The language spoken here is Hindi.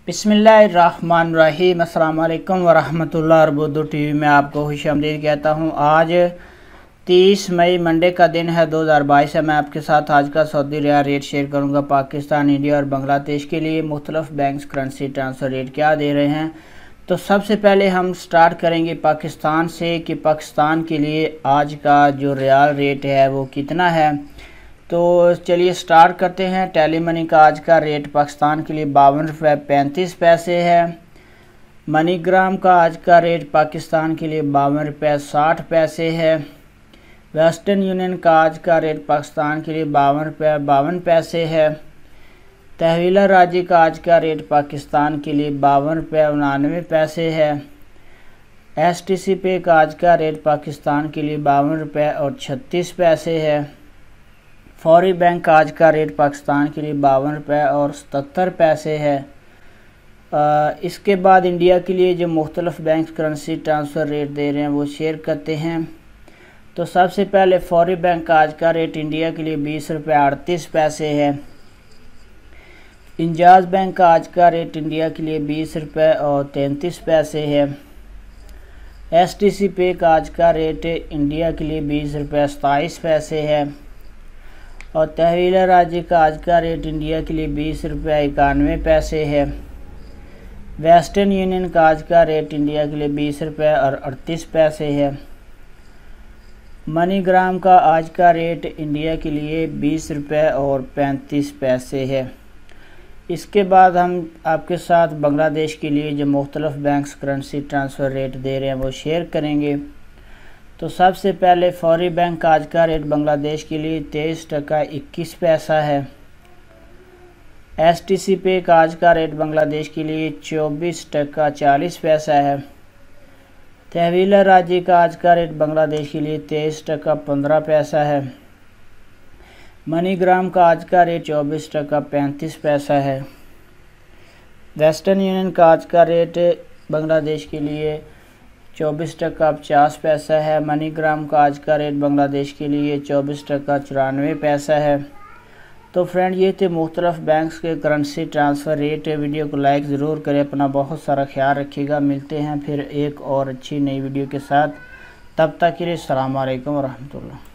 बिस्मिल्लाहिर्रहमानिर्रहीम। अस्सलाम वालेकुम वरहमतुल्लाह। उर्दू टीवी में आपको खुशामदीद कहता हूँ। आज 30 मई मंडे का दिन है 2022 है। मैं आपके साथ आज का सऊदी रियाल रेट शेयर करूँगा। पाकिस्तान, इंडिया और बांग्लादेश के लिए मुख्तलिफ बैंक्स करेंसी ट्रांसफ़र रेट क्या दे रहे हैं। तो सबसे पहले हम स्टार्ट करेंगे पाकिस्तान से कि पाकिस्तान के लिए आज का जो रियाल रेट है वो कितना है। तो चलिए स्टार्ट करते हैं। टेली मनी का आज का रेट पाकिस्तान के लिए 52.35 है। मनीग्राम का आज का रेट पाकिस्तान के लिए 52.60 है। वेस्टर्न यूनियन का आज का रेट पाकिस्तान के लिए 52 है। तहवीला राजी का आज का रेट पाकिस्तान के लिए 52 है। STC पे का आज का रेट पाकिस्तान के लिए 52 है। फौरी बैंक का आज का रेट पाकिस्तान के लिए 52 है। इसके बाद इंडिया के लिए जो मुख्तलिफ बैंक करेंसी ट्रांसफ़र रेट दे रहे हैं वो शेयर करते हैं। तो सबसे पहले फौरी बैंक का आज का रेट इंडिया के लिए 20 रुपये 38 पैसे है। इंजाज बैंक का आज का रेट इंडिया के लिए 20 रुपये और 33 पैसे है। STC पे का आज का रेट इंडिया के लिए 20 रुपये 27 पैसे है। और तहवीला राजी का आज का रेट इंडिया के लिए 20 रुपये 91 पैसे है। वेस्टर्न यूनियन का आज का रेट इंडिया के लिए 20 रुपये और 38 पैसे है। मनीग्राम का आज का रेट इंडिया के लिए 20 रुपये और 35 पैसे है। इसके बाद हम आपके साथ बांग्लादेश के लिए जो मुख्तलिफ बैंक्स करेंसी ट्रांसफ़र रेट दे रहे हैं वो शेयर करेंगे। तो सबसे पहले फौरी बैंक का आज का रेट बांग्लादेश के लिए 23 टका 21 पैसा है। STC पे का आज का रेट बांग्लादेश के लिए 24 टका 40 पैसा है। तहवीला राजी का आज का रेट बांग्लादेश के लिए 23 टका 15 पैसा है। मनीग्राम का आज का रेट 24 टका 35 पैसा है। वेस्टर्न यूनियन का आज का रेट बांग्लादेश के लिए 24 टका 50 पैसा है। मनीग्राम का आज का रेट बांग्लादेश के लिए 24 टका 94 पैसा है। तो फ्रेंड, ये थे मुख्तलिफ बैंक्स के करेंसी ट्रांसफ़र रेट। वीडियो को लाइक ज़रूर करें। अपना बहुत सारा ख्याल रखिएगा। मिलते हैं फिर एक और अच्छी नई वीडियो के साथ। तब तक के लिए अस्सलाम वालेकुम वरहमतुल्लाह।